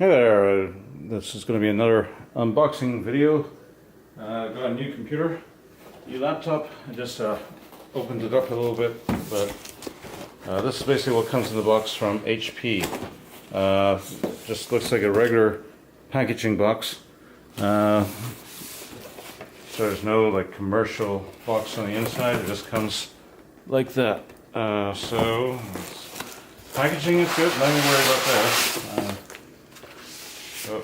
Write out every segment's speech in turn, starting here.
Hey there, this is going to be another unboxing video. I've got a new computer, new laptop. I just opened it up a little bit, but this is basically what comes in the box from HP. Just looks like a regular packaging box. So there's no like commercial box on the inside, it just comes like that. So packaging is good, not even worry about that. So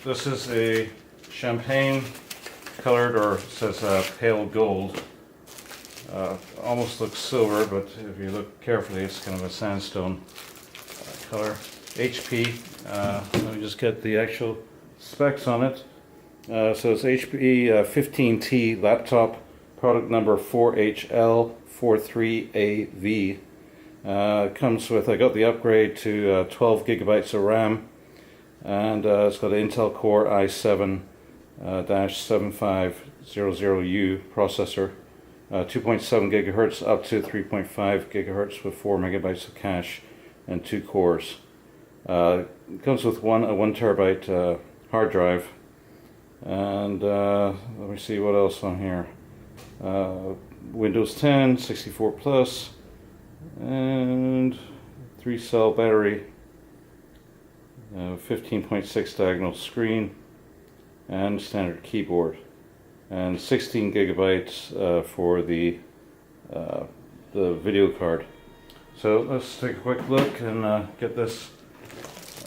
this is a champagne colored, or it says pale gold. Almost looks silver, but if you look carefully, it's kind of a sandstone color. HP. Let me just get the actual specs on it. So it's HP 15T laptop, product number 4HL43AV. It comes with, I got the upgrade to 12 gigabytes of RAM, and it's got an Intel Core i7-7500U processor, 2.7 gigahertz up to 3.5 gigahertz with 4 megabytes of cache and 2 cores. It comes with a 1 terabyte hard drive, and let me see what else on here. Windows 10, 64 plus, and 3-cell battery, 15.6 diagonal screen, and standard keyboard, and 16 gigabytes for the video card. So let's take a quick look and get this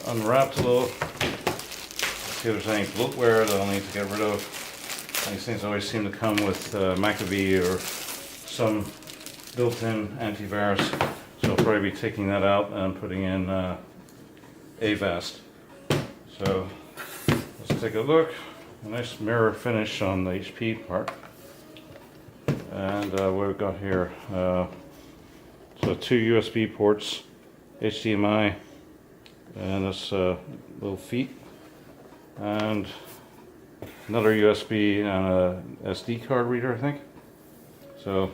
unwrapped a little. See if there's any bloatware that I'll need to get rid of. These things always seem to come with McAfee or some built-in antivirus, so I'll probably be taking that out and putting in Avast. So let's take a look. A nice mirror finish on the HP part. And what we've got here, so 2 USB ports, HDMI, and this little feet, and another USB and a SD card reader, I think. So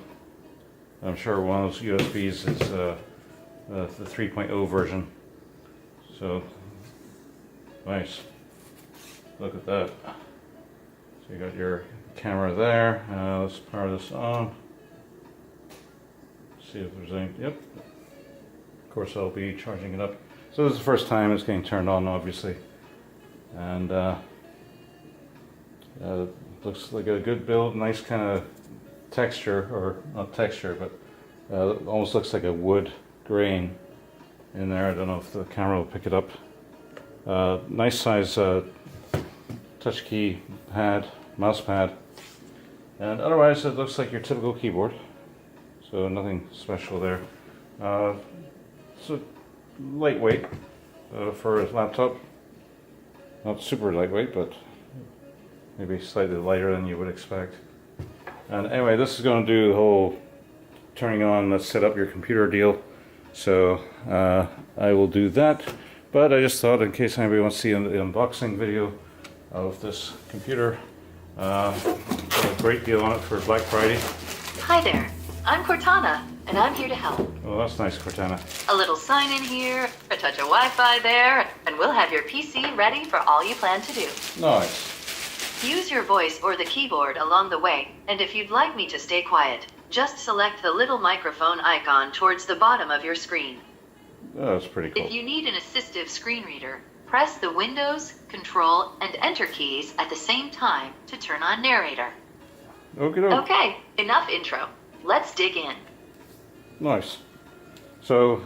I'm sure one of those USBs is the 3.0 version. So nice. Look at that. So you got your camera there. Let's power this on. See if there's any. Yep. Of course, I'll be charging it up. So this is the first time it's getting turned on, obviously, and looks like a good build. Nice kind of texture, or not texture, but almost looks like a wood grain in there. I don't know if the camera will pick it up. Nice size touch key pad, mouse pad, and otherwise it looks like your typical keyboard, so nothing special there. So lightweight for a laptop, not super lightweight, but maybe slightly lighter than you would expect. And anyway, this is going to do the whole turning on, let's set up your computer deal, so I will do that. But I just thought, in case anybody wants to see the unboxing video of this computer, got a great deal on it for Black Friday. Hi there, I'm Cortana, and I'm here to help. Oh, that's nice, Cortana. A little sign in here, a touch of Wi-Fi there, and we'll have your PC ready for all you plan to do. Nice. Use your voice or the keyboard along the way, and if you'd like me to stay quiet, just select the little microphone icon towards the bottom of your screen. Oh, that's pretty cool. If you need an assistive screen reader, press the Windows, Control, and Enter keys at the same time to turn on narrator. Okay, enough intro. Let's dig in. Nice. So,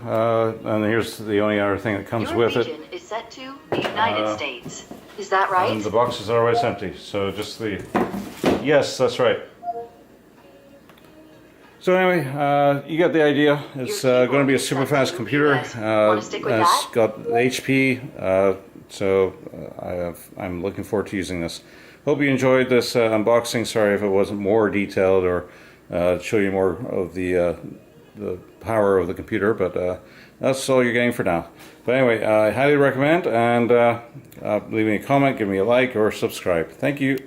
and here's the only other thing that comes with it. Your region is set to the United States. Is that right? And the box is otherwise empty, so just the... Yes, that's right. So anyway, you get the idea. It's going to be a super fast computer. It's got HP, so I'm looking forward to using this. Hope you enjoyed this unboxing. Sorry if it wasn't more detailed or show you more of the power of the computer, but that's all you're getting for now. But anyway, I highly recommend, and leave me a comment, give me a like, or subscribe. Thank you.